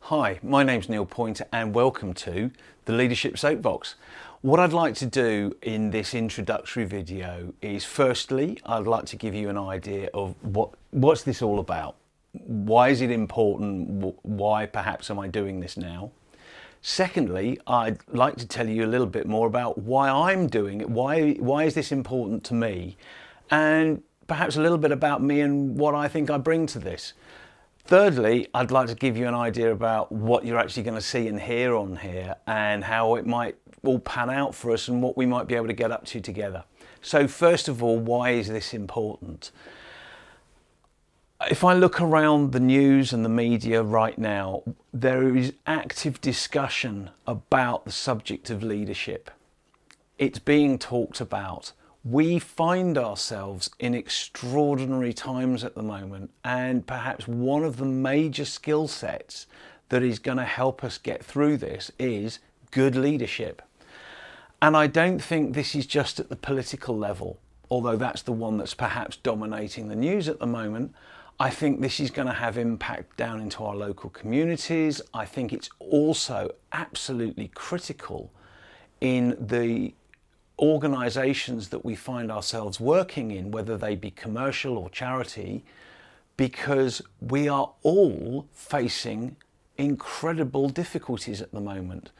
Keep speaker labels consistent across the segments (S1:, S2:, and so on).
S1: Hi, my name's Neil Pointer and welcome to the Leadership Soapbox. What I'd like to do in this introductory video is, firstly, I'd like to give you an idea of what's this all about? Why is it important? Why perhaps am I doing this now? Secondly, I'd like to tell you a little bit more about why I'm doing it. Why is this important to me? And perhaps a little bit about me and what I think I bring to this. Thirdly, I'd like to give you an idea about what you're actually going to see and hear on here and how it might all pan out for us and what we might be able to get up to together. So first of all, why is this important? If I look around the news and the media right now, there is active discussion about the subject of leadership. It's being talked about. We find ourselves in extraordinary times at the moment, and perhaps one of the major skill sets that is going to help us get through this is good leadership. And I don't think this is just at the political level, although that's the one that's perhaps dominating the news at the moment. I think this is going to have impact down into our local communities. I think it's also absolutely critical in the organisations that we find ourselves working in, whether they be commercial or charity, because we are all facing incredible difficulties at the moment.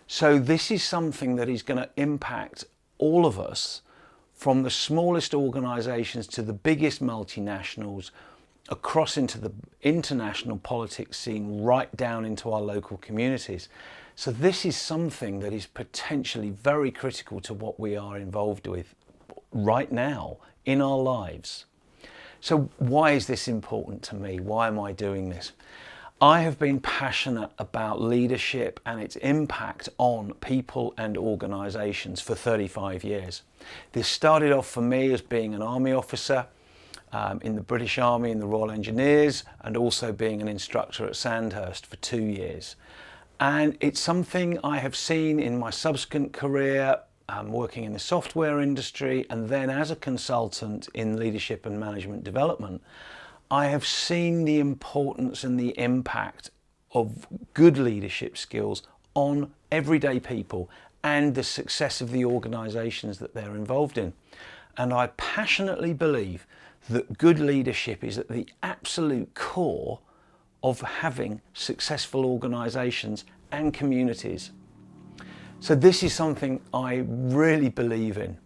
S1: So this is something that is going to impact all of us, from the smallest organisations to the biggest multinationals, across into the international politics scene, right down into our local communities. So this is something that is potentially very critical to what we are involved with right now in our lives. So why is this important to me? Why am I doing this? I have been passionate about leadership and its impact on people and organisations for 35 years. This started off for me as being an army officer in the British Army, in the Royal Engineers, and also being an instructor at Sandhurst for 2 years. And it's something I have seen in my subsequent career, working in the software industry, and then as a consultant in leadership and management development. I have seen the importance and the impact of good leadership skills on everyday people and the success of the organisations that they're involved in. And I passionately believe that good leadership is at the absolute core of having successful organisations and communities. So this is something I really believe in.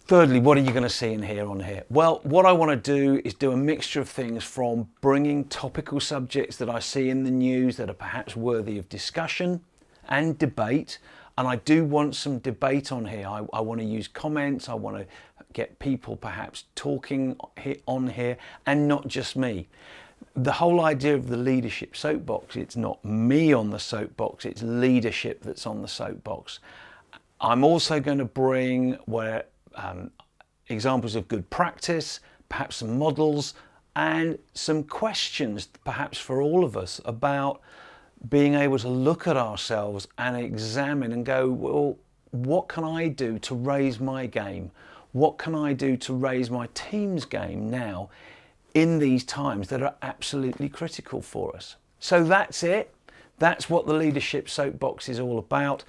S1: Thirdly, what are you going to see and hear on here? Well, what I want to do is do a mixture of things, from bringing topical subjects that I see in the news that are perhaps worthy of discussion and debate. And I do want some debate on here. I want to use comments. I want to get people perhaps talking on here, and not just me. The whole idea of the leadership soapbox, it's not me on the soapbox, it's leadership that's on the soapbox. I'm also going to bring examples of good practice, perhaps some models, and some questions perhaps for all of us about being able to look at ourselves and examine and go, well, what can I do to raise my game? What can I do to raise my team's game now in these times that are absolutely critical for us? So that's it. That's what the Leadership Soapbox is all about.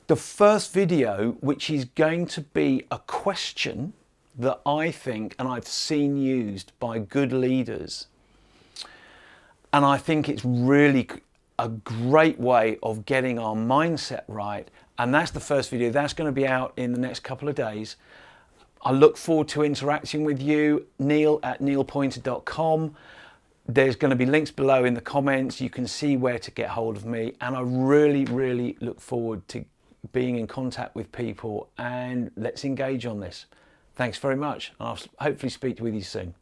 S1: The first video, which is going to be a question that I think and I've seen used by good leaders, and I think it's really a great way of getting our mindset right. And that's the first video. That's going to be out in the next couple of days. I look forward to interacting with you. neil@neilpointer.com. There's going to be links below in the comments. You can see where to get hold of me. And I really, really look forward to being in contact with people, and let's engage on this. Thanks very much. I'll hopefully speak with you soon.